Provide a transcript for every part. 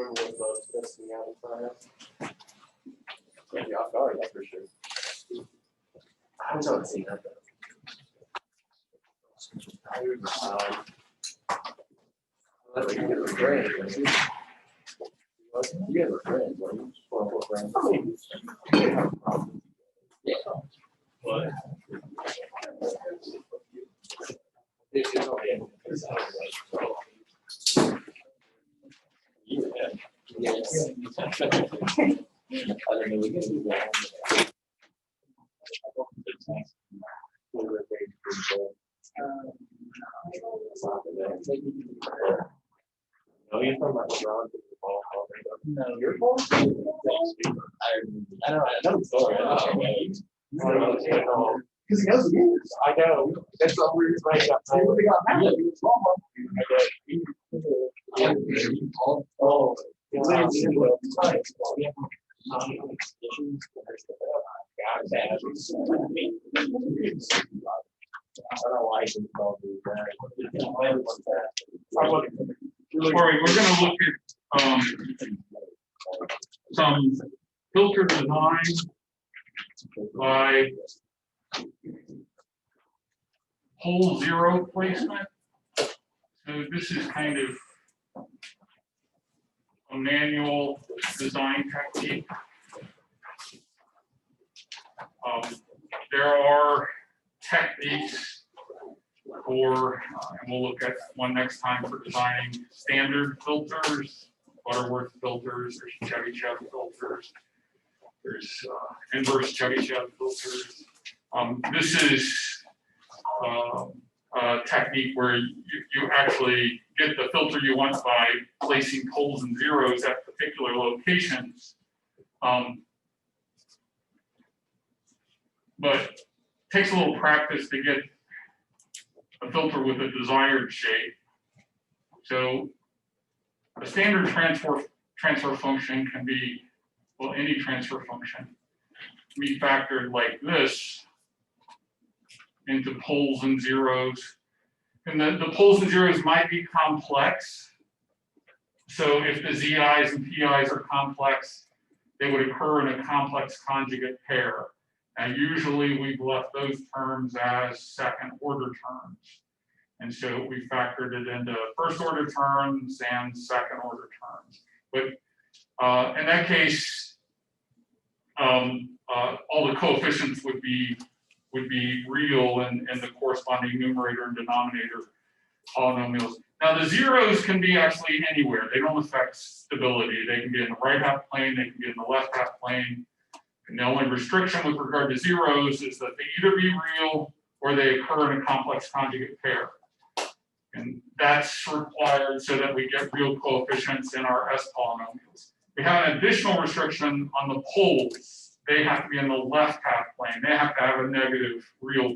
remember what bugs testing out in front of. Yeah, off guard, that's for sure. I don't see that though. You guys were friends, weren't you? You guys were friends, weren't you? Quote unquote friends. I mean, yeah. What? It's okay. Yeah. Yes. I don't know. We can do that. No, you're talking about LeBron to the ball. No, your ball. I know the story. Because he knows the games. I know. That's the only reason I got time. They got mad. He was wrong. Oh. I don't know why he's called me that. All right, we're going to look at some filter design by hole zero placement. So this is kind of a manual design technique. There are techniques for, and we'll look at one next time, for designing standard filters, Butterworth filters, there's Chevy filters, there's inverse Chevy filters. This is a technique where you actually get the filter you want by placing poles and zeros at particular locations. But it takes a little practice to get a filter with a desired shape. So a standard transfer function can be, well, any transfer function can be factored like this into poles and zeros. And the poles and zeros might be complex. So if the ZIs and PIs are complex, they would occur in a complex conjugate pair. And usually we've left those terms as second order terms. And so we factored it into first order terms and second order terms. But in that case, all the coefficients would be real in the corresponding numerator and denominator polynomials. Now the zeros can be actually anywhere. They don't affect stability. They can be in the right half plane, they can be in the left half plane. And the only restriction with regard to zeros is that they either be real or they occur in a complex conjugate pair. And that's required so that we get real coefficients in our S polynomials. We have an additional restriction on the poles. They have to be in the left half plane. They have to have a negative real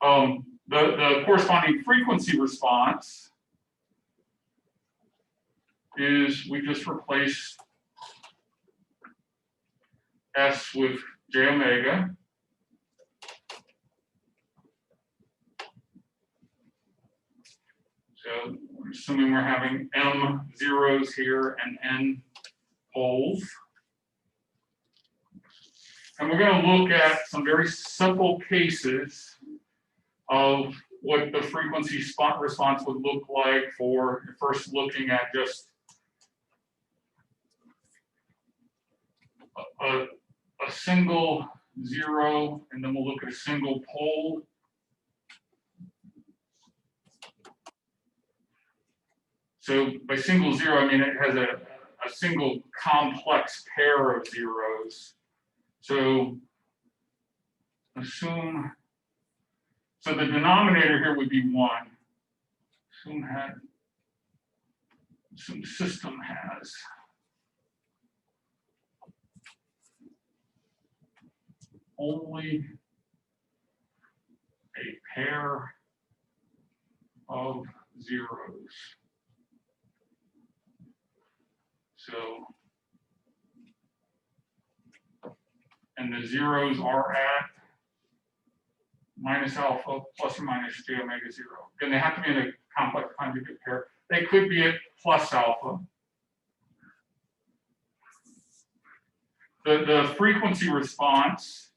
part. The corresponding frequency response is we just replace S with j omega. So we're assuming we're having M zeros here and N poles. And we're going to look at some very simple cases of what the frequency response would look like for first looking at just a single zero, and then we'll look at a single pole. So by single zero, I mean it has a single complex pair of zeros. So assume, so the denominator here would be 1. Assume system has only a pair of zeros. So, and the zeros are at minus alpha plus or minus j omega 0. And they have to be in a complex conjugate pair. they could be at plus alpha. The frequency response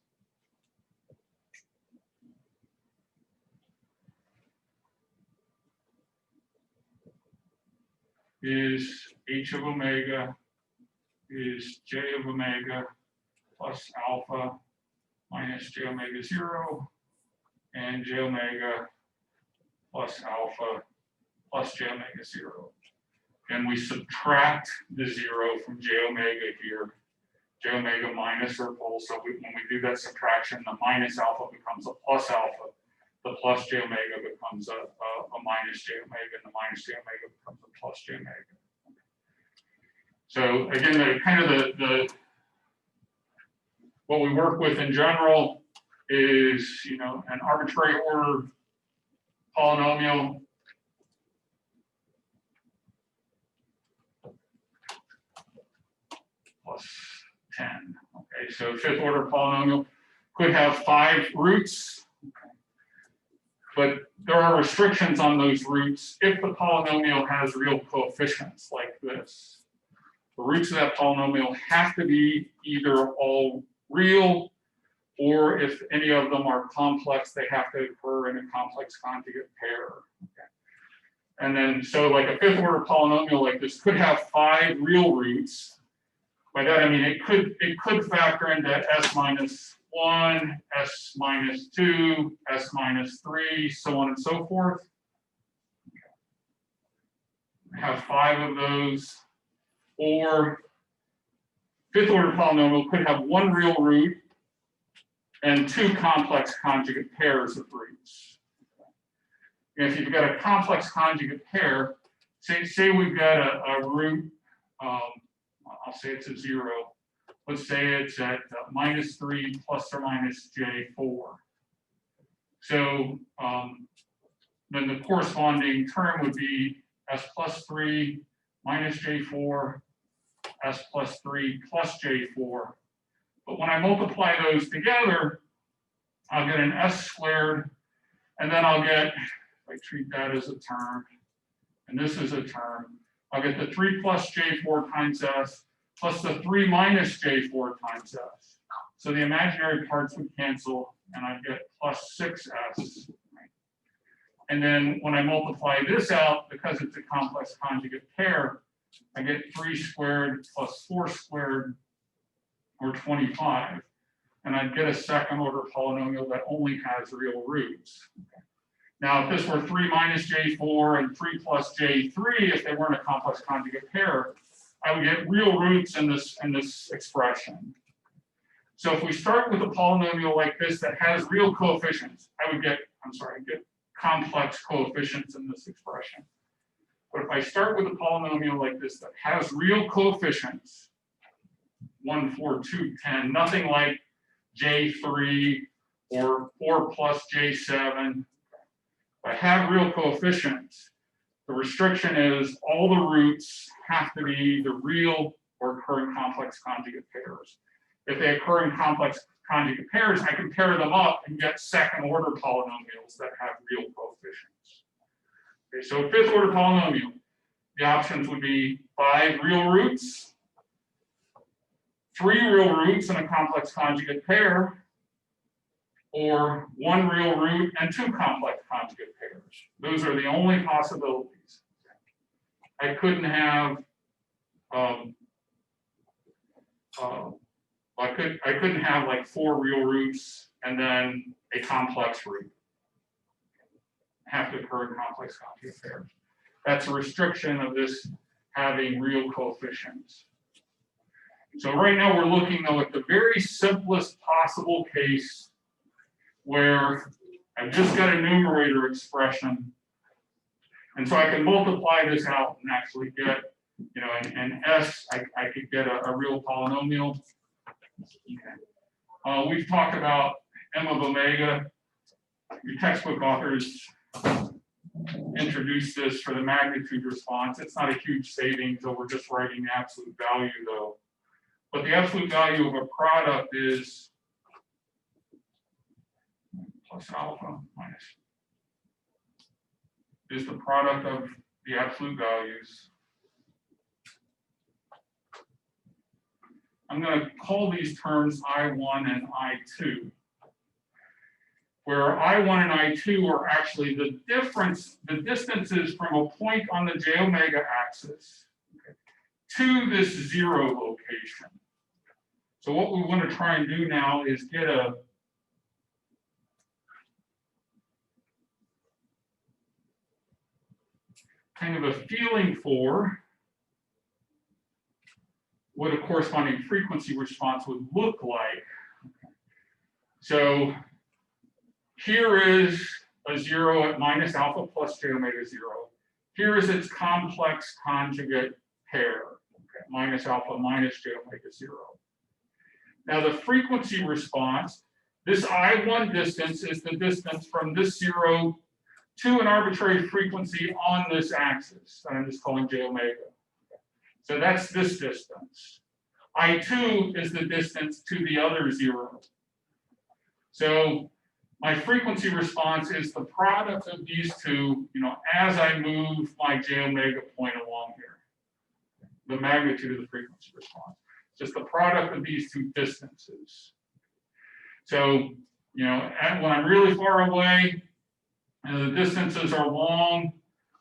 is h of omega is j of omega plus alpha minus j omega 0 and j omega plus alpha plus j omega 0. And we subtract the 0 from j omega here. J omega minus or full. So when we do that subtraction, the minus alpha becomes a plus alpha. The plus j omega becomes a minus j omega, and the minus j omega becomes a plus j omega. So again, the what we work with in general is, you know, an arbitrary order polynomial plus 10. Okay, so fifth order polynomial could have 5 roots, okay. But there are restrictions on those roots if the polynomial has real coefficients like this. The roots of that polynomial have to be either all real, or if any of them are complex, they have to occur in a complex conjugate pair. Okay. And then, so like a fifth order polynomial like this could have 5 real roots. By that I mean it could factor into s minus 1, s minus 2, s minus 3, so on and so forth. Have 5 of those. Or fifth order polynomial could have 1 real root and 2 complex conjugate pairs of roots. And if you've got a complex conjugate pair, say we've got a root, I'll say it's a 0. Let's say it's at minus 3 plus or minus j4. So then the corresponding term would be s plus 3 minus j4, s plus 3 plus j4. But when I multiply those together, I'll get an s squared, and then I'll get, if I treat that as a term, and this is a term, I'll get the 3 plus j4 times s plus the 3 minus j4 times s. So the imaginary parts would cancel, and I'd get plus 6s. Right? And then when I multiply this out, because it's a complex conjugate pair, I get 3 squared plus 4 squared, or 25. And I'd get a second order polynomial that only has real roots. Okay. Now, if this were 3 minus j4 and 3 plus j3, if they weren't a complex conjugate pair, I would get real roots in this expression. So if we start with a polynomial like this that has real coefficients, I'd get complex coefficients in this expression. But if I start with a polynomial like this that has real coefficients, 1, 4, 2, 10, nothing like j3 or 4 plus j7, if I have real coefficients, the restriction is all the roots have to be either real or occur in complex conjugate pairs. If they occur in complex conjugate pairs, I can pair them up and get second order polynomials that have real coefficients. Okay, so fifth order polynomial, the options would be 5 real roots, 3 real roots in a complex conjugate pair, or 1 real root and 2 complex conjugate pairs. Those are the only possibilities. I couldn't have, I couldn't have like 4 real roots and then a complex root. Have to occur in complex conjugate pairs. That's a restriction of this having real coefficients. So right now we're looking though at the very simplest possible case where I've just got a numerator expression. And so I can multiply this out and actually get, you know, an s, I could get a real polynomial. Okay. We've talked about m of omega. Your textbook authors introduced this for the magnitude response. It's not a huge savings, so we're just writing the absolute value though. But the absolute value of a product is plus alpha minus, is the product of the absolute values. I'm going to call these terms I1 and I2, where I1 and I2 are actually the difference, the distances from a point on the j omega axis to this 0 location. So what we want to try and do now is get a kind of a feeling for what a corresponding frequency response would look like. So here is a 0 at minus alpha plus j omega 0. Here is its complex conjugate pair, okay, minus alpha minus j omega 0. Now the frequency response, this I1 distance is the distance from this 0 to an arbitrary frequency on this axis that I'm just calling j omega. So that's this distance. I2 is the distance to the other 0. So my frequency response is the product of these two, as I move my j omega point along here. The magnitude of the frequency response. Just the product of these two distances. So, when I'm really far away, and the distances are long,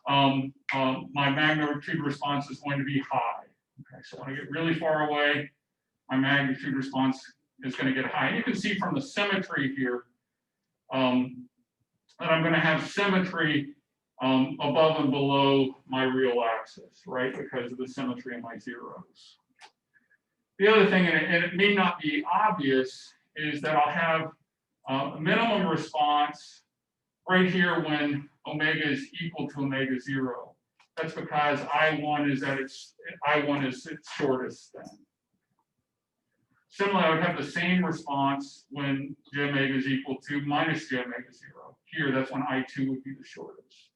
my magnitude response is going to be high. Okay, so when I get really far away, my magnitude response is going to get high. You can see from the symmetry here that I'm going to have symmetry above and below my real axis, right? Because of the symmetry of my zeros. The other thing, and it may not be obvious, is that I'll have a minimum response right here when omega is equal to omega 0. That's because I1 is its shortest then. Similarly, I would have the same response when j omega is equal to minus j omega 0. Here, that's when I2 would be the shortest.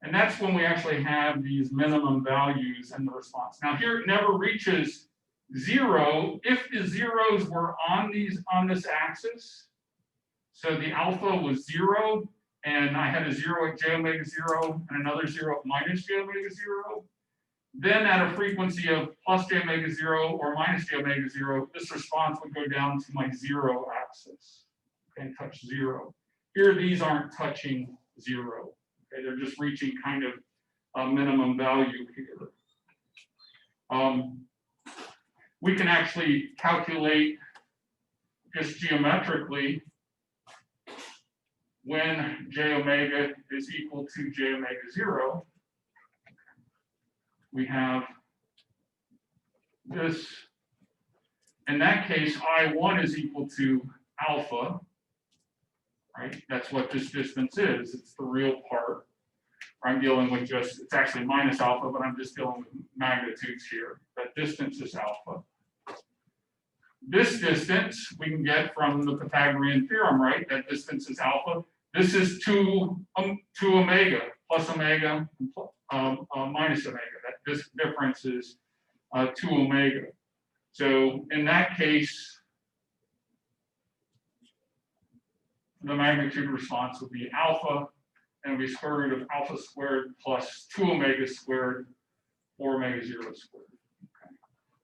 And that's when we actually have these minimum values in the response. Now here it never reaches 0 if the zeros were on this axis. So the alpha was 0, and I had a 0 at j omega 0 and another 0 at minus j omega 0. Then at a frequency of plus j omega 0 or minus j omega 0, this response would go down to my 0 axis and touch 0. Here, these aren't touching 0. Okay, they're just reaching kind of a minimum value here. We can actually calculate just geometrically when j omega is equal to j omega 0. We have this. In that case, I1 is equal to alpha, right? That's what this distance is. It's the real part. I'm dealing with it's actually minus alpha, but I'm just dealing with magnitudes here. That distance is alpha. This distance we can get from the Pythagorean theorem, right? That distance is alpha. This is 2 omega, plus omega, minus omega. This difference is 2 omega. So in that case, the magnitude response would be alpha, and it would be square root of alpha squared plus 2 omega squared, 4 omega 0 squared. Okay.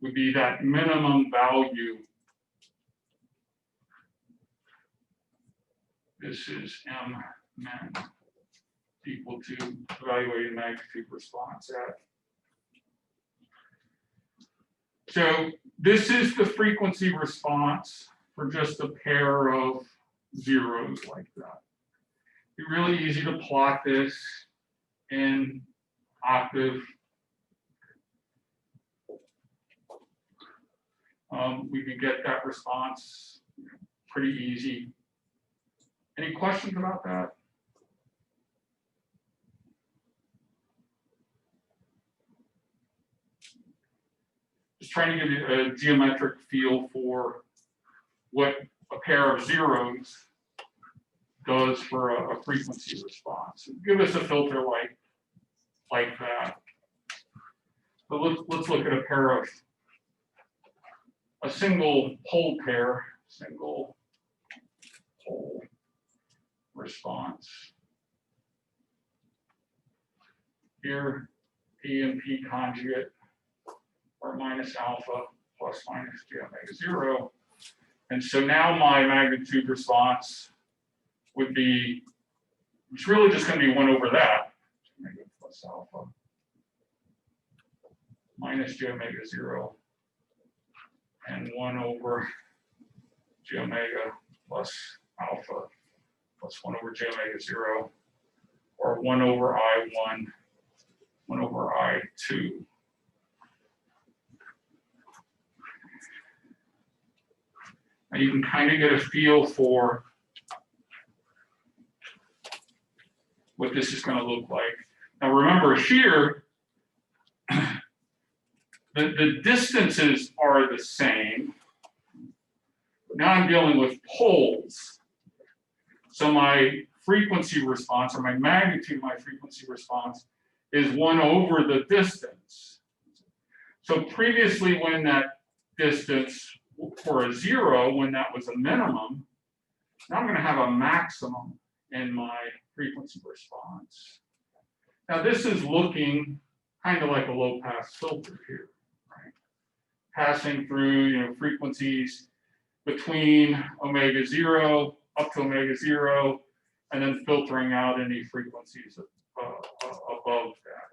Would be that minimum value. This is M min equal to evaluated magnitude response at. So this is the frequency response for just a pair of zeros like that. It's really easy to plot this in octave. We can get that response pretty easy. Any questions about that? Just trying to give you a geometric feel for what a pair of zeros does for a frequency response. Give us a filter like that. But let's look at a pair of a single pole pair, single pole response. here, P and P conjugate are minus alpha plus minus j omega 0. And so now my magnitude response would be, it's really just going to be 1 over that, omega plus alpha minus j omega 0, and 1 over j omega plus alpha plus 1 over j omega 0, or 1 over I1, 1 over I2. Now you can kind of get a feel for what this is going to look like. Now remember here, the distances are the same, but now I'm dealing with poles. So my frequency response, or my magnitude of my frequency response, is 1 over the distance. So previously when that distance for a 0, when that was a minimum, now I'm going to have a maximum in my frequency response. Now this is looking kind of like a low pass filter here, right? Passing through, frequencies between omega 0 up to omega 0, and then filtering out any frequencies above that.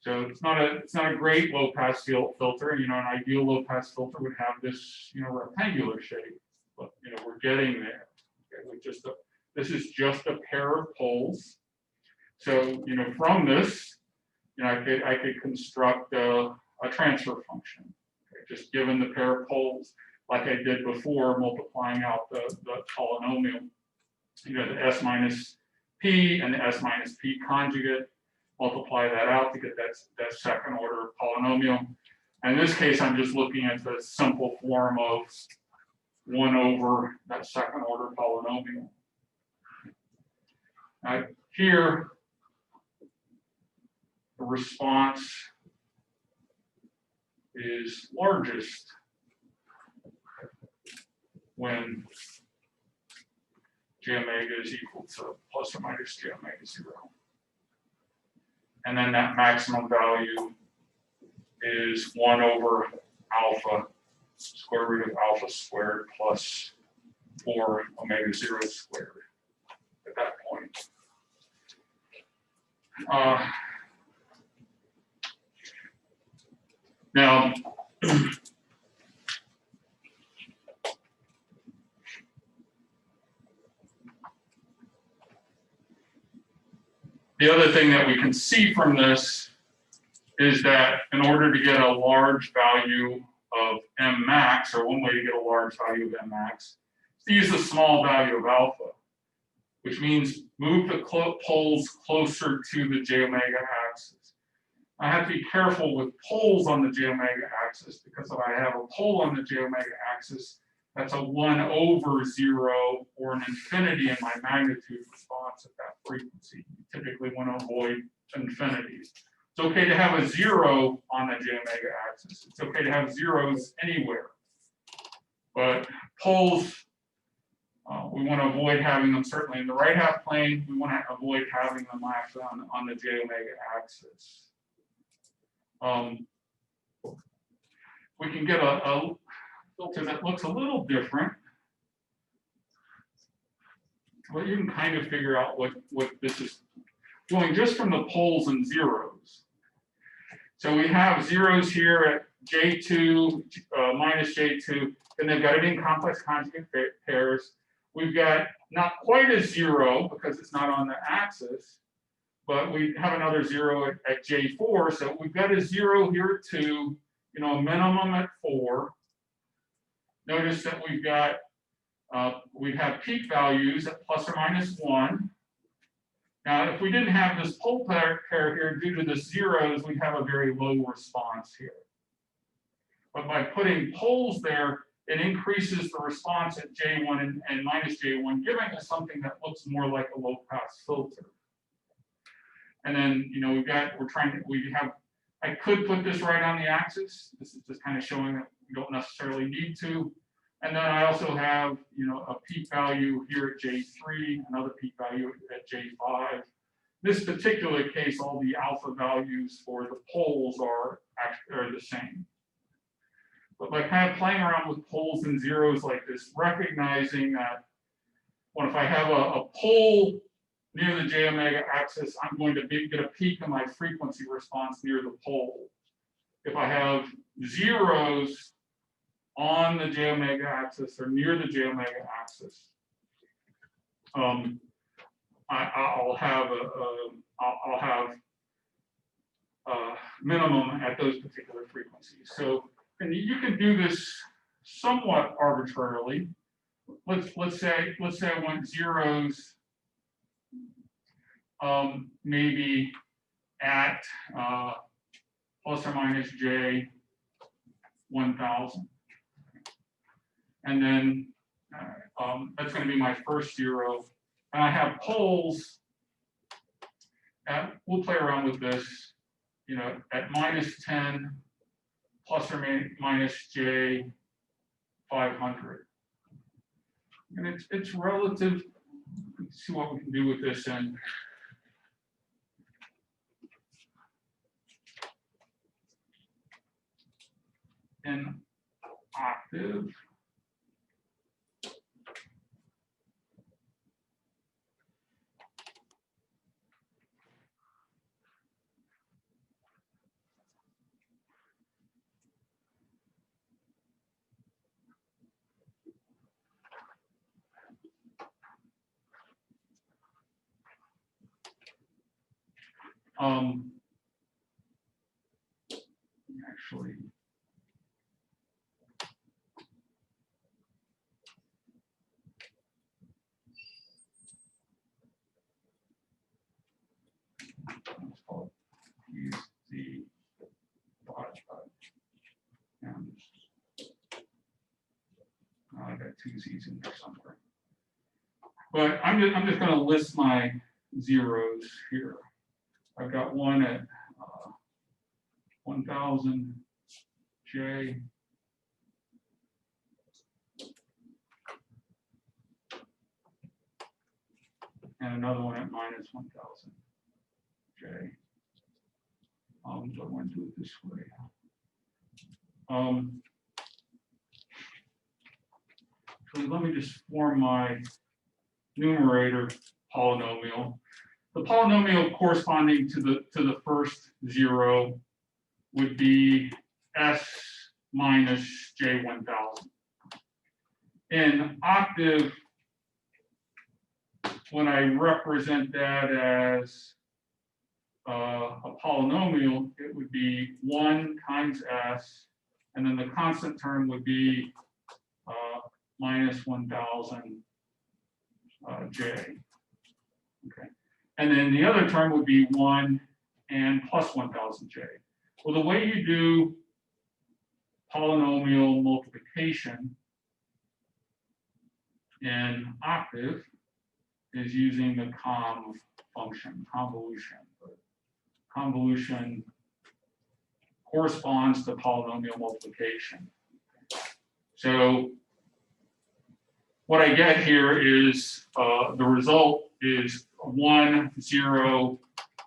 So it's not a great low pass filter. An ideal low pass filter would have this rectangular shape, but we're getting there. Okay, this is just a pair of poles. So from this, I could construct a transfer function. Okay, just given the pair of poles, like I did before, multiplying out the polynomial. The S minus P and the S minus P conjugate, multiply that out to get that second order polynomial. And in this case, I'm just looking at the simple form of 1 over that second order polynomial. Here, the response is largest when j omega is equal to plus or minus j omega 0. And then that maximum value is 1 over alpha, square root of alpha squared plus 4 omega 0 squared at that point. Now, the other thing that we can see from this is that in order to get a large value of M max, or one way to get a large value of M max, is to use the small value of alpha, which means move the poles closer to the j omega axis. I have to be careful with poles on the j omega axis, because if I have a pole on the j omega axis, that's a 1 over 0 or an infinity in my magnitude response at that frequency. You typically want to avoid infinities. It's okay to have a 0 on the j omega axis. It's okay to have zeros anywhere. But poles, we want to avoid having them certainly in the right half plane. We want to avoid having them actually on the j omega axis. We can get a filter that looks a little different. Well, you can kind of figure out what this is doing just from the poles and zeros. So we have zeros here at J2 minus J2, and they've got it in complex conjugate pairs. We've got not quite a 0 because it's not on the axis, but we have another 0 at J4. So we've got a 0 here at 2, a minimum at 4. Notice that we have peak values at plus or minus 1. Now, if we didn't have this pole pair here, due to the zeros, we'd have a very low response here. But by putting poles there, it increases the response at J1 and minus J1, giving us something that looks more like a low pass filter. And then, I could put this right on the axis. This is just kind of showing that we don't necessarily need to. And then I also have, a peak value here at J3, another peak value at J5. this particular case, all the alpha values for the poles are the same. But by kind of playing around with poles and zeros like this, recognizing that if I have a pole near the j omega axis, I'm going to get a peak in my frequency response near the pole. If I have zeros on the j omega axis or near the j omega axis, I'll have a minimum at those particular frequencies. So, and you can do this somewhat arbitrarily. Let's say I want zeros, maybe at plus or minus j 1000, and then that's going to be my first zero. And I have poles we'll play around with this, at minus 10 plus or minus j 500. And it's relative. Let's see what we can do with this in octave. Actually, let's call it use the dot and I got two Z's in there somewhere. But I'm just going to list my zeros here. I've got one at 1000 J. And another one at minus 1000 J. So I want to do it this way. So let me just form my numerator polynomial. The polynomial corresponding to the first zero would be S minus J 1000. In octave, when I represent that as a polynomial, it would be 1 times S, and then the constant term would be minus 1000 J. Okay. And then the other term would be 1 and plus 1000 J. Well, the way you do polynomial multiplication in octave is using the conv function, convolution. Convolution corresponds to polynomial multiplication. So what I get here is the result is 1, 0,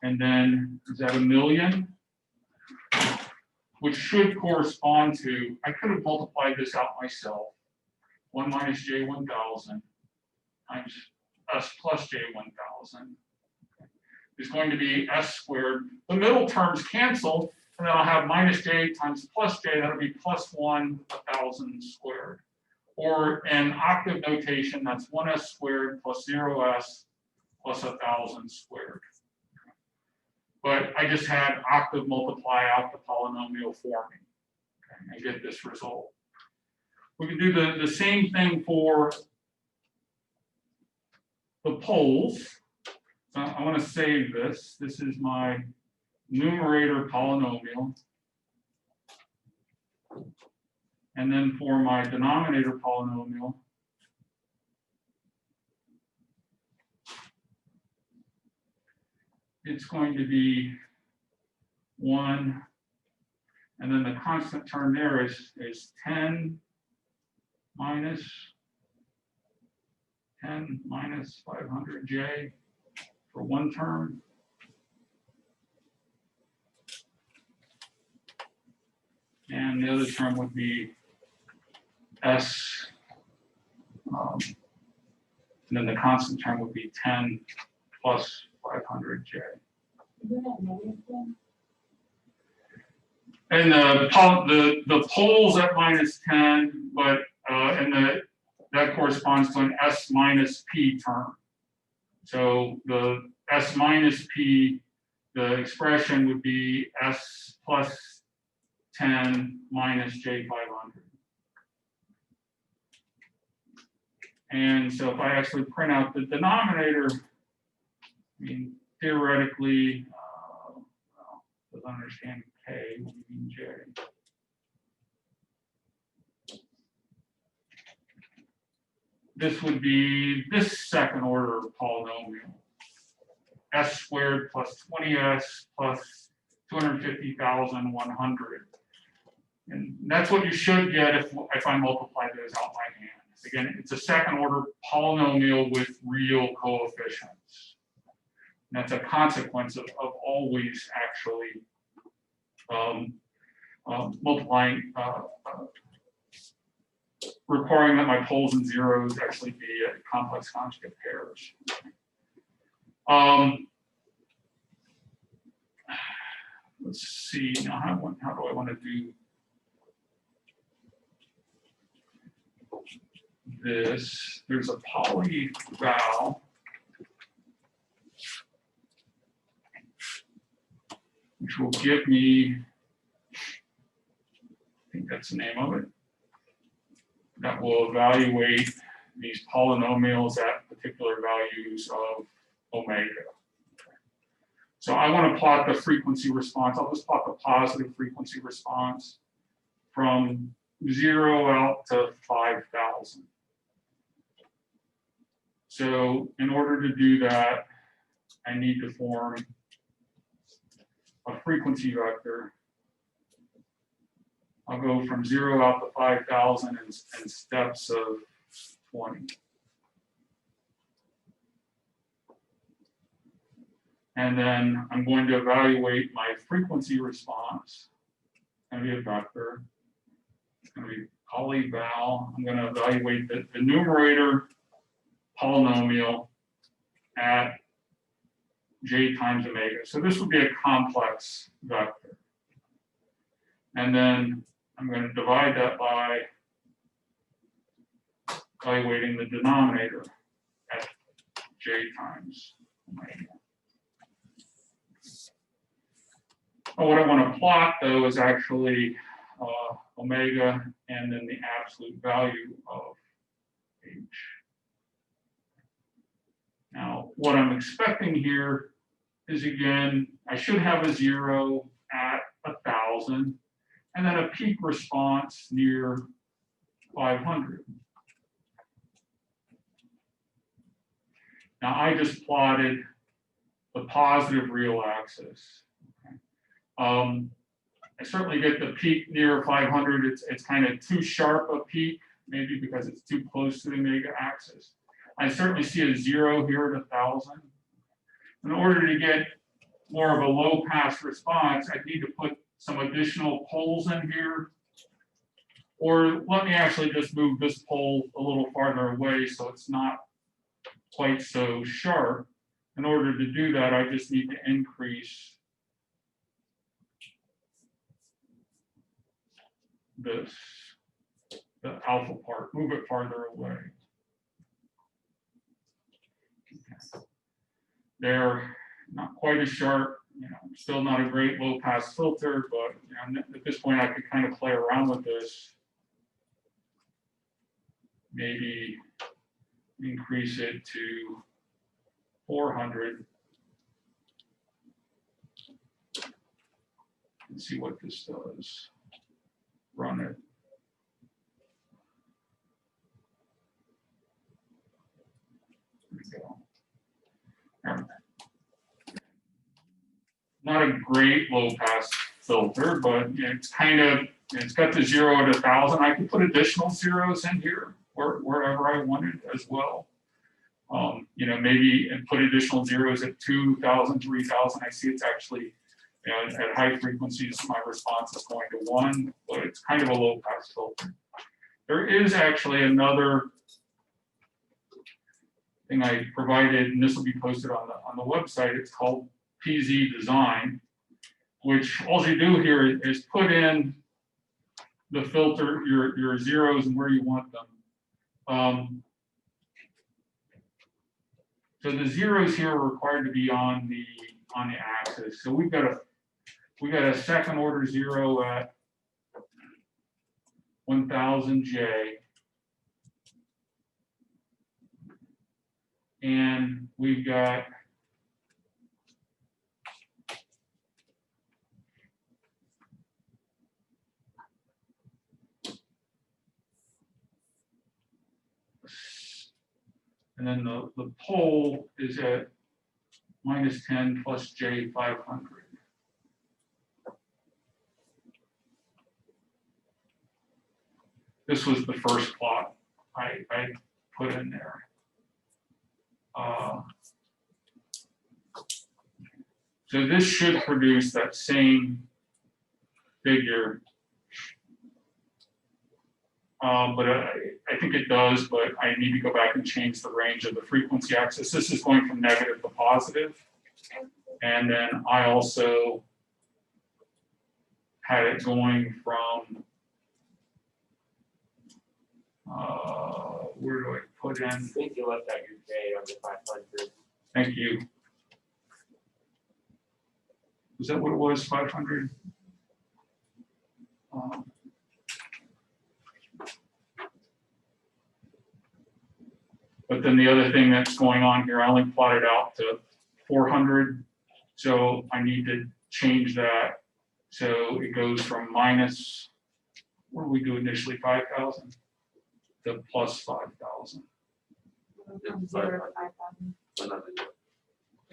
and then is that 1,000,000? Which should correspond to, I could have multiplied this out myself, 1 minus j 1000 times s plus j 1000 is going to be s squared. The middle terms cancel, and then I'll have minus j times plus j, that'll be plus 1 1000 squared. Or in octave notation, that's 1s squared plus 0s plus 1000 squared. But I just had octave multiply out the polynomial forming, okay, and get this result. We can do the same thing for the poles. So I want to save this. This is my numerator polynomial. And then for my denominator polynomial, it's going to be 1, and then the constant term there is 10 minus 500J for one term, then the other term would be S, and then the constant term would be 10 plus 500J. And the poles at minus 10, but and that corresponds to an S minus P term. So the S minus P, the expression would be S plus 10 minus J500. And so if I actually print out the denominator, I mean, theoretically, well, doesn't understand K, what do you mean J? This would be this second order polynomial. S squared plus 20S plus 250,100. And that's what you should get if I multiply those out by hand. Again, it's a second order polynomial with real coefficients. And that's a consequence of always actually multiplying, requiring that my poles and zeros actually be complex conjugate pairs. Let's see, now how do I want to do this? There's a polyval, which will give me, I think that's the name of it, that will evaluate these polynomials at particular values of omega. So I want to plot the frequency response. I'll just plot the positive frequency response from 0 out to 5,000. So in order to do that, I need to form a frequency vector. I'll go from 0 out to 5,000 in steps of 20. And then I'm going to evaluate my frequency response. It's going to be a vector. It's going to be polyval. I'm going to evaluate the numerator polynomial at J times omega. So this would be a complex vector. And then I'm going to divide that by evaluating the denominator at J times omega. What I want to plot, though, is actually omega and then the absolute value of H. Now, what I'm expecting here is, again, I should have a 0 at 1,000 and then a peak response near 500. Now, I just plotted the positive real axis. I certainly get the peak near 500. It's kind of too sharp a peak, maybe because it's too close to the omega axis. I certainly see a 0 here at 1,000. In order to get more of a low pass response, I need to put some additional poles in here. Or let me actually just move this pole a little farther away so it's not quite so sharp. In order to do that, I just need to increase this, the alpha part, move it farther away. Okay. They're not quite as sharp, still not a great low pass filter, but at this point I could kind of play around with this. Maybe increase it to 400 and see what this does. Run it. There we go. Not a great low pass filter, but it's kind of, it's got the 0 at 1,000. I can put additional zeros in here or wherever I wanted as well. Maybe and put additional zeros at 2,000, 3,000. I see it's actually And at high frequencies, my response is going to 1, but it's kind of a low pass filter. There is actually another thing I provided, and this will be posted on the website. It's called PZ Design, which all you do here is put in the filter, your zeros and where you want them. So the zeros here are required to be on the axis. So we've got a second order 0 at 1000 J. And we've got and then the pole is at -10 plus J 500. This was the first plot I put in there. So this should produce that same figure. But I think it does, but I need to go back and change the range of the frequency axis. This is going from negative to positive. And then I also had it going from, where do I put in? I think you left out your J on the 500. Thank you. Was that what it was, 500? But then the other thing that's going on here, I only plotted out to 400. So I need to change that. So it goes from minus, what did we do initially, 5,000 to plus 5,000. From 0 to 5,000.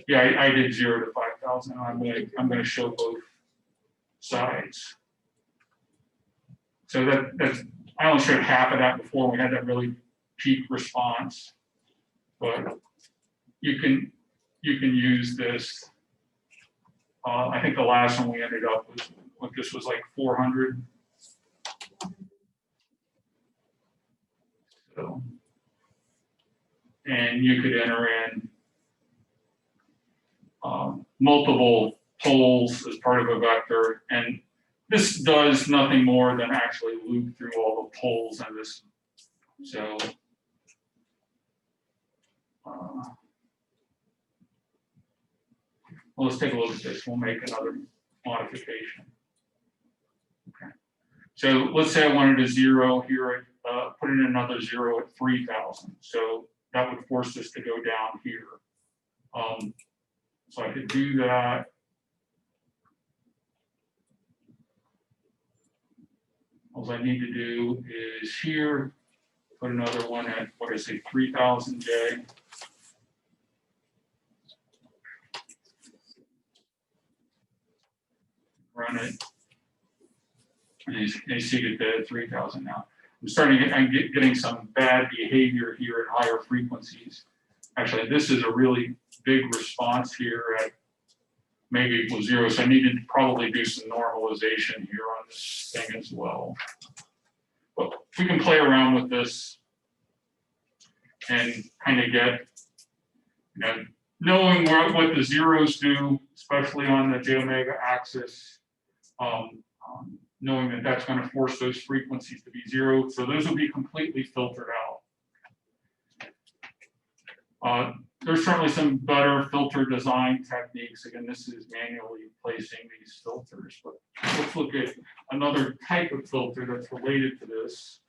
Yeah, I did 0 to 5,000. I'm going to show both sides. So that's, I only showed half of that before we had that really peak response. But you can use this. I think the last one we ended up with this was like 400. So, and you could enter in multiple poles as part of a vector, and this does nothing more than actually loop through all the poles in this. So. Well, let's take a look at this. We'll make another modification. Okay. So let's say I wanted a 0 here, put in another 0 at 3,000. So that would force this to go down here. So I could do that. All I need to do is here, put another one at, what did I say, 3,000 J. Run it, and you see it at 3,000 now. I'm getting some bad behavior here at higher frequencies. Actually, this is a really big response here at maybe equals 0, so I need to probably do some normalization here on this thing as well. But we can play around with this and kind of get, knowing what the zeros do, especially on the j omega axis. Knowing that that's going to force those frequencies to be 0. So those will be completely filtered out. There's certainly some better filter design techniques. Again, this is manually placing these filters, but let's look at another type of filter that's related to this.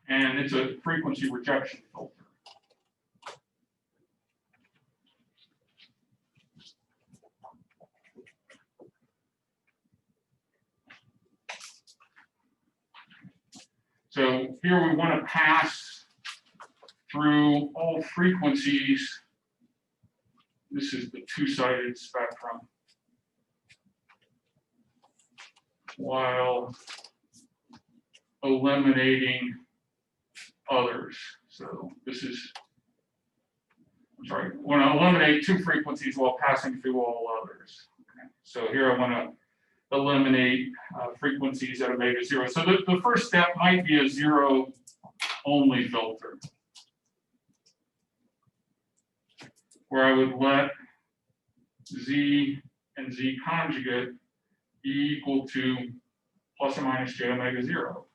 And it's a frequency rejection filter. So here we want to pass through all frequencies this is the two-sided spectrum, while eliminating others. So this is, I'm sorry, I want to eliminate two frequencies while passing through all others. Okay. So here I want to eliminate frequencies at omega 0. So the first step might be a zero only filter, where I would let Z and Z conjugate be equal to plus or minus j omega 0.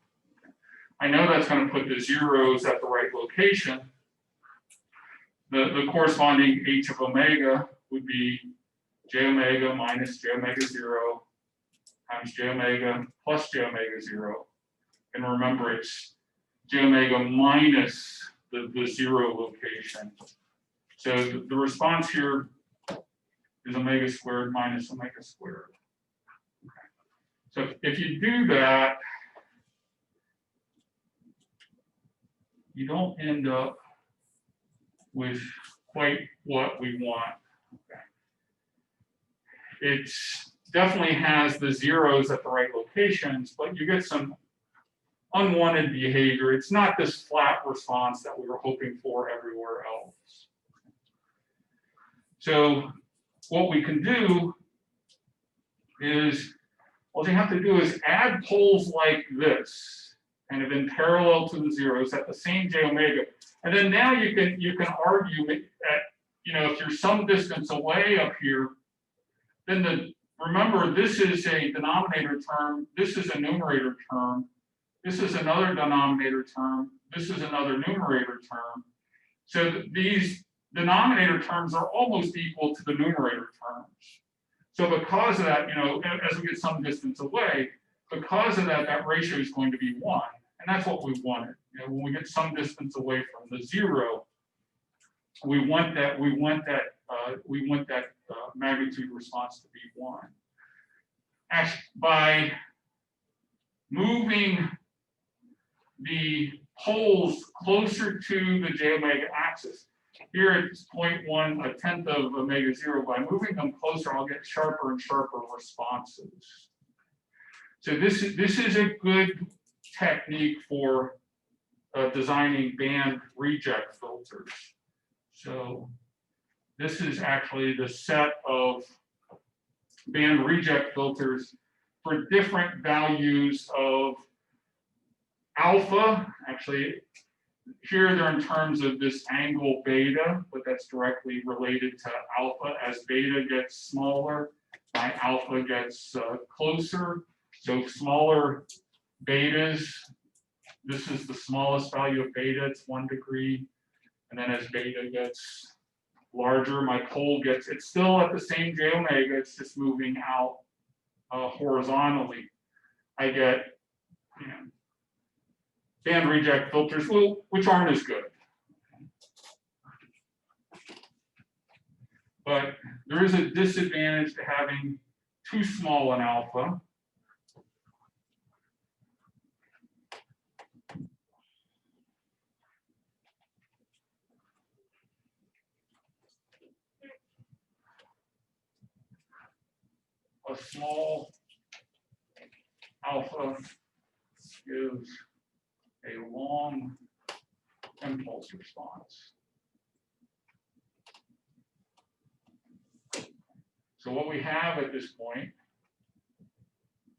I know that's going to put the zeros at the right location. The corresponding h of omega would be j omega minus j omega 0 times j omega plus j omega 0. And remember, it's j omega minus the 0 location. So the response here is omega squared minus omega squared. Okay. So if you do that, you don't end up with quite what we want. Okay. It definitely has the zeros at the right locations, but you get some unwanted behavior. It's not this flat response that we were hoping for everywhere else. So what we can do is, what you have to do is add poles like this, kind of in parallel to the zeros at the same j omega. And then now you can argue that, if you're some distance away up here, then remember, this is a denominator term, this is a numerator term, this is another denominator term, this is another numerator term. So these denominator terms are almost equal to the numerator terms. So because of that, as we get some distance away, because of that, that ratio is going to be 1. And that's what we wanted. When we get some distance away from the 0, we want that magnitude response to be 1. Actually, by moving the poles closer to the j omega axis, here it's 0.1, a tenth of omega 0. By moving them closer, I'll get sharper and sharper responses. So this is a good technique for designing band reject filters. So this is actually the set of band reject filters for different values of alpha. Actually, here they're in terms of this angle beta, but that's directly related to alpha. As beta gets smaller, my alpha gets closer. So smaller betas, this is the smallest value of beta, it's 1 degree. And then as beta gets larger, my pole gets, it's still at the same j omega, it's just moving out horizontally. I get, band reject filters, which aren't as good. But there is a disadvantage to having too small an alpha. A small alpha gives a long impulse response. So what we have at this point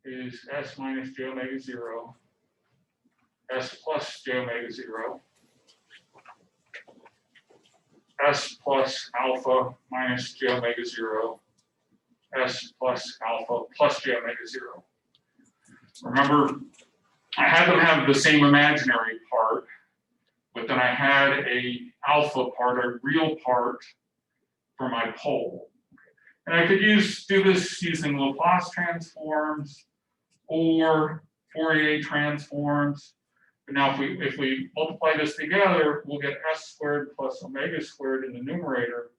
is S minus j omega 0, S plus j omega 0, S plus alpha minus j omega 0, S plus alpha plus j omega 0. Remember, I had them have the same imaginary part, but then I had a alpha part, a real part for my pole. And I could do this using Laplace transforms or Fourier transforms. But now if we multiply this together, we'll get S squared plus omega squared in the numerator,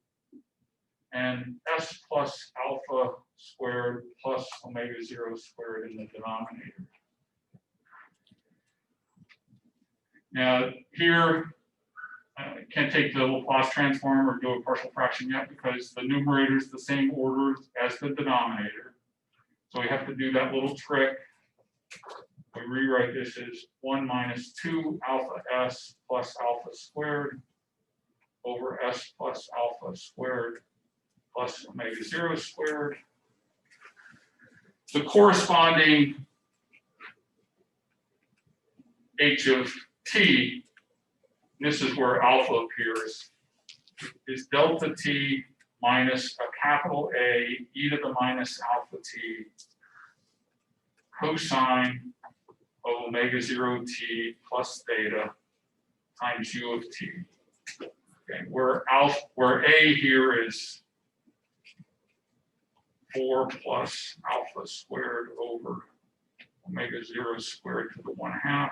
and S plus alpha squared plus omega 0 squared in the denominator. Now here, can't take the Laplace transform or do a partial fraction yet because the numerator is the same order as the denominator. So we have to do that little trick. We rewrite this as 1 minus 2 alpha s plus alpha squared over s plus alpha squared plus omega 0 squared. The corresponding h of t, and this is where alpha appears, is delta t minus a capital A e to the minus alpha t cosine of omega 0 t plus theta times u of t. Okay, where a here is 4 plus alpha squared over omega 0 squared to the 1/2,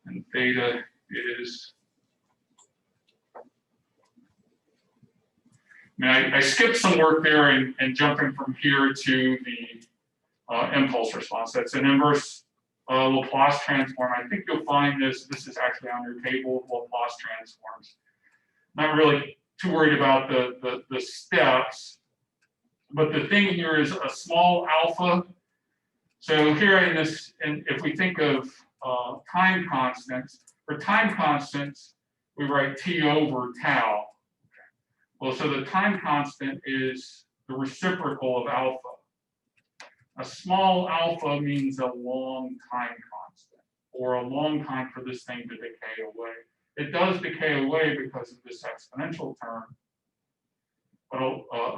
and theta is, I skipped some work there and jumping from here to the impulse response. That's an inverse Laplace transform. I think you'll find this is actually on your table of Laplace transforms. Not really too worried about the steps, but the thing here is a small alpha. So here in this, and if we think of time constants, for time constants, we write t over tau. Well, so the time constant is the reciprocal of alpha. A small alpha means a long time constant, or a long time for this thing to decay away. It does decay away because of this exponential term, but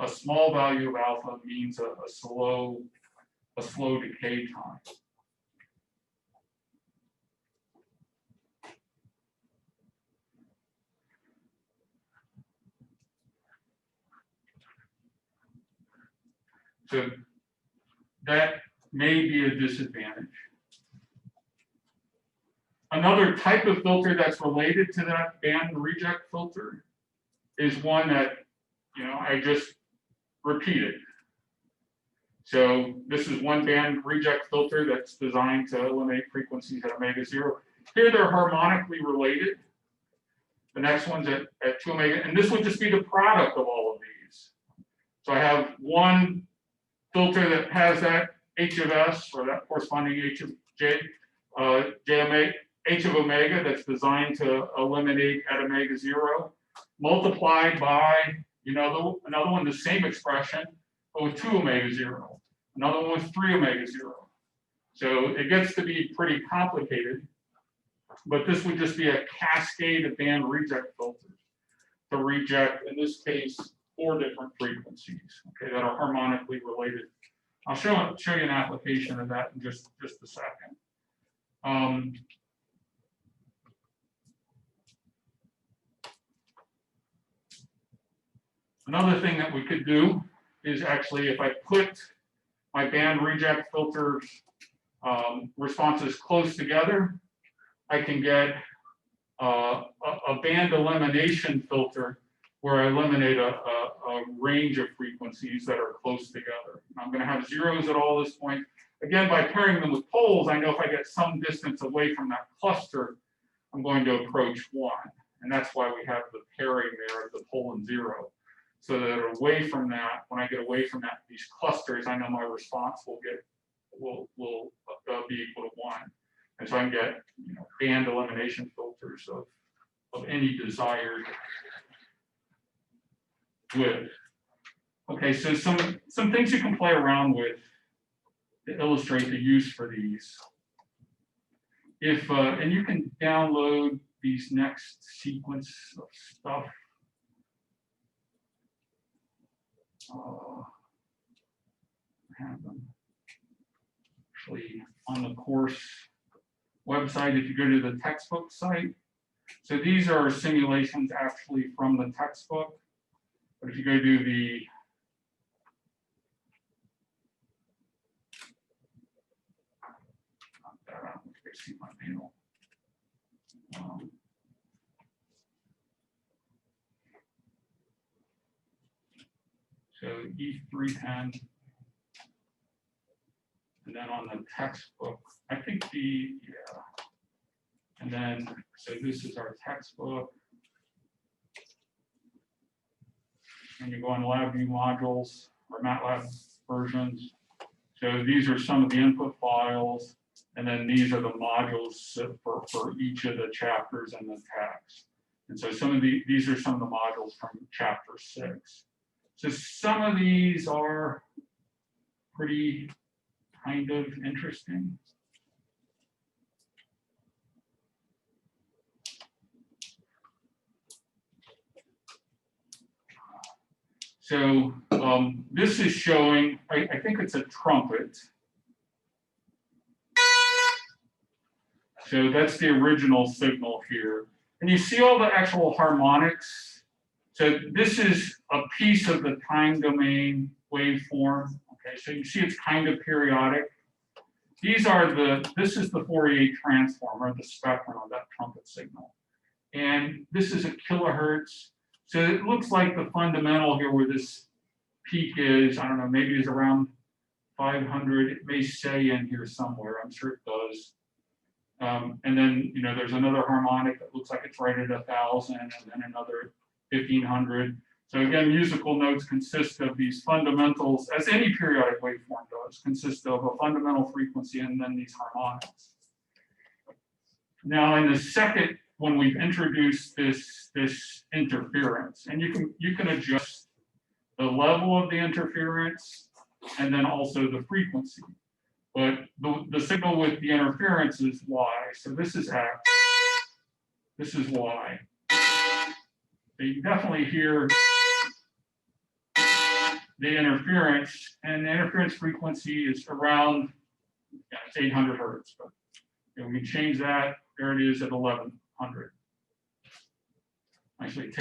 a small value of alpha means a slow decay time. So that may be a disadvantage. Another type of filter that's related to that band reject filter is one that, I just repeated. So this is one band reject filter that's designed to eliminate frequencies at omega 0. Here they're harmonically related. The next one's at 2 omega, and this would just be the product of all of these. So I have one filter that has that h of s, or that corresponding h of j, h of omega that's designed to eliminate at omega 0, multiplied by another one, the same expression, but with 2 omega 0, another one with 3 omega 0. So it gets to be pretty complicated, but this would just be a cascade of band reject filters to reject, in this case, 4 different frequencies, okay, that are harmonically related. I'll show you an application of that in just a second. Another thing that we could do is actually, if I put my band reject filter responses close together, I can get a band elimination filter where I eliminate a range of frequencies that are close together. I'm going to have zeros at all this point. Again, by pairing them with poles, I know if I get some distance away from that cluster, I'm going to approach 1. And that's why we have the pairing there of the pole and 0. So that away from that, when I get away from that, these clusters, I know my response will be equal to 1. And so I can get band elimination filters of any desired width. Okay, so some things you can play around with to illustrate the use for these. If and you can download these next sequence of stuff. Have them actually on the course website if you go to the textbook site. So these are simulations actually from the textbook. But if you go to the see my mail. So EE310, and then on the textbook, I think and then, so this is our textbook. when you go on LabVIEW modules or MATLAB versions. So these are some of the input files, and then these are the modules for each of the chapters and the text. And so these are some of the modules from chapter 6. So some of these are pretty kind of interesting. So this is showing, I think it's a trumpet. So that's the original signal here. And you see all the actual harmonics. So this is a piece of the time domain waveform. Okay, so you see it's kind of periodic. This is the Fourier transform, or the spectrum of that trumpet signal. And this is a kilohertz. So it looks like the fundamental here where this peak is, I don't know, maybe it's around 500. It may say in here somewhere, I'm sure it does. And then, you know, there's another harmonic that looks like it's right at 1,000, and then another 1,500. So again, musical notes consist of these fundamentals, as any periodic waveform does, consist of a fundamental frequency and then these harmonics. Now, in the second, when we've introduced this interference, and you can adjust the level of the interference and then also the frequency. But the signal with the interference is Y. So this is X, this is Y. So you definitely hear the interference, and the interference frequency is around, yeah, it's 800 hertz, but you know, we can change that. There it is at 1100. Actually, it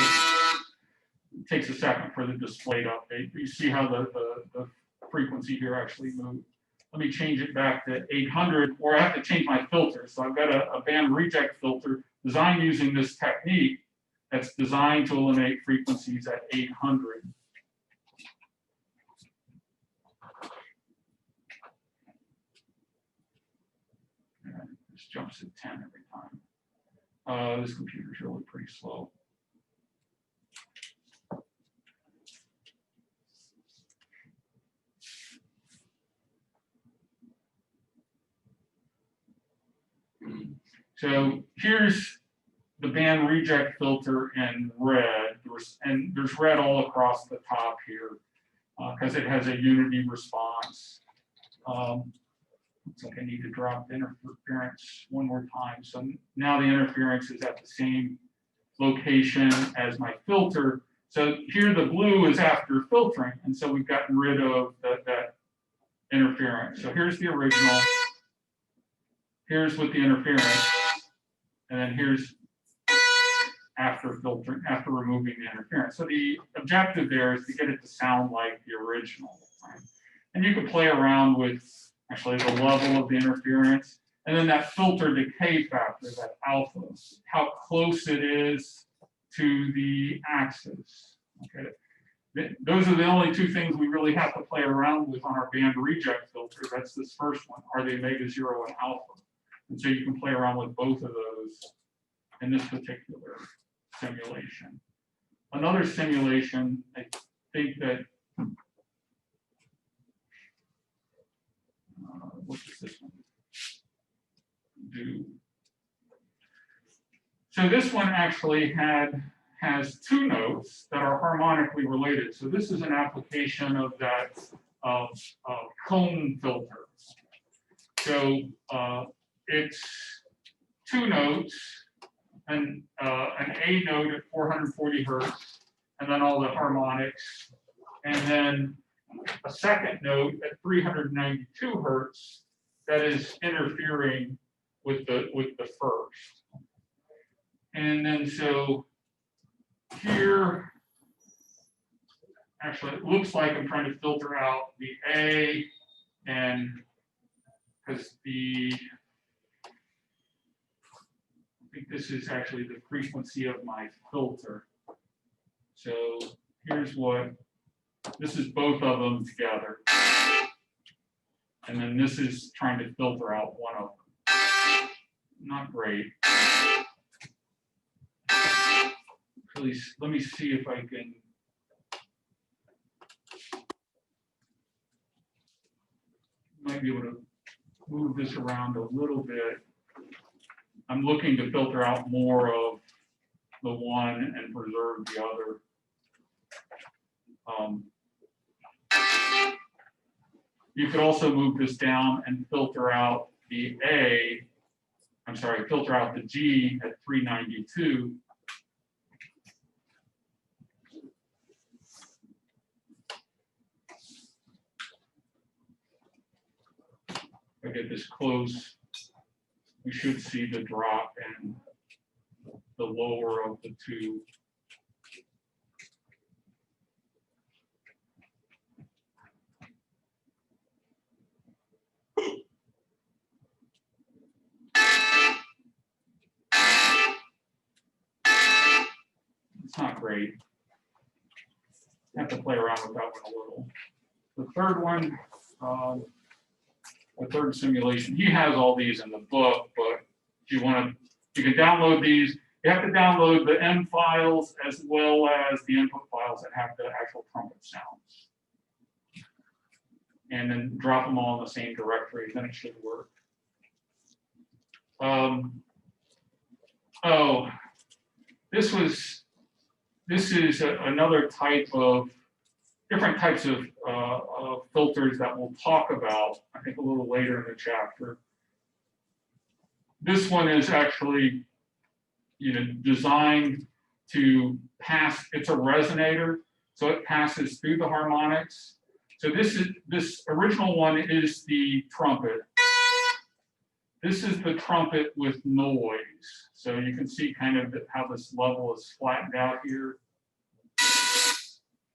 takes a second for the display to update. You see how the frequency here actually moved. Let me change it back to 800, or I have to change my filter. So I've got a band reject filter designed using this technique that's designed to eliminate frequencies at 800. This jumps at 10 every time. This computer's really pretty slow. So here's the band reject filter in red, and there's red all across the top here because it has a unity response. Looks like I need to drop the interference one more time. So now the interference is at the same location as my filter. So here the blue is after filtering, and so we've gotten rid of that interference. So here's the original. Here's with the interference, and then here's after filtering, after removing the interference. So the objective there is to get it to sound like the original. Right? And you can play around with actually the level of the interference, and then that filter decay factor, that alpha, how close it is to the axis. Okay. Those are the only two things we really have to play around with on our band reject filter. That's this first one. Are they omega 0 and alpha? And so you can play around with both of those in this particular simulation. Another simulation, I think that, what does this one do? So this one actually has two notes that are harmonically related. So this is an application of that cone filter. So it's two notes, and an A note at 440 hertz, and then all the harmonics, and then a second note at 392 hertz that is interfering with the first. And then so here, actually it looks like I'm trying to filter out the A, and because I think this is actually the frequency of my filter. So here's this is both of them together. And then this is trying to filter out one of them. Not great. Please, let me see if I can might be able to move this around a little bit. I'm looking to filter out more of the one and preserve the other. You could also move this down and filter out the filter out the G at 392. If I get this close, we should see the drop in the lower of the two. It's not great. Have to play around with that one a little. The third one, the third simulation, he has all these in the book, but if you want to, you can download these. You have to download the M files as well as the input files that have the actual trumpet sounds. And then drop them all in the same directory, then it should work. This is another type of, different types of filters that we'll talk about, I think, a little later in the chapter. This one is actually, designed to pass. It's a resonator, so it passes through the harmonics. So this original one is the trumpet. This is the trumpet with noise. So you can see kind of how this level is flattened out here.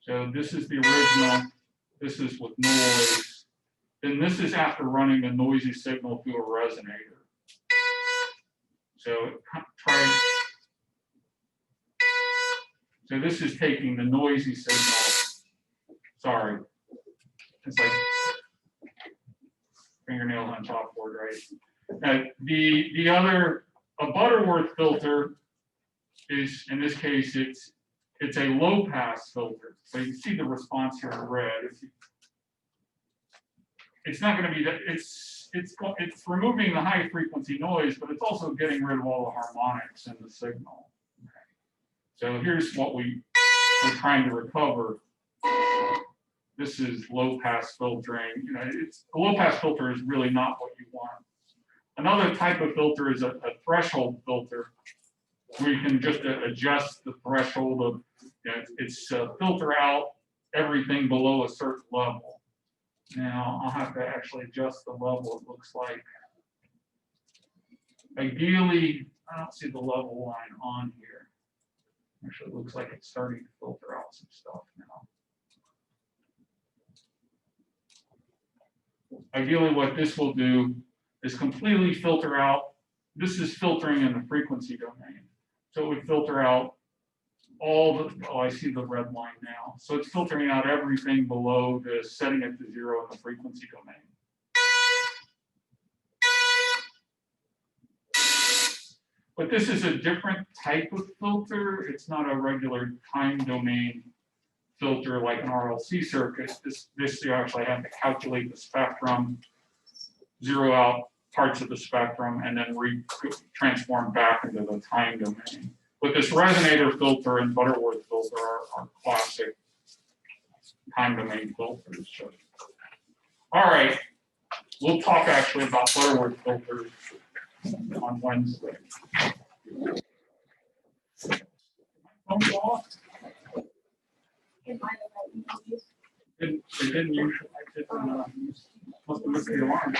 So this is the original. This is with noise. Then this is after running a noisy signal through a resonator. So so this is taking the noisy signal. Sorry. It's like fingernails on chalkboard, right? The other, a Butterworth filter is, in this case, it's a low pass filter. So you can see the response here in red. It's not going to be that, it's removing the high frequency noise, but it's also getting rid of all the harmonics in the signal. So here's what we're trying to recover. This is low pass filtering. A low pass filter is really not what you want. Another type of filter is a threshold filter, where you can just adjust the threshold of, it's filter out everything below a certain level. Now I'll have to actually adjust the level, it looks like. Ideally, I don't see the level line on here. Actually, it looks like it's starting to filter out some stuff now. Ideally, what this will do is completely filter out. This is filtering in the frequency domain. So it would filter out all the, I see the red line now. So it's filtering out everything below the setting it to 0 in the frequency domain. But this is a different type of filter. It's not a regular time domain filter like an RLC circuit. This you actually have to calculate the spectrum, zero out parts of the spectrum, and then transform back into the time domain. But this resonator filter and Butterworth filter are classic time domain filters. So, all right, we'll talk actually about Butterworth filters on Wednesday. Phone call? It didn't usually. Must have missed the alarm.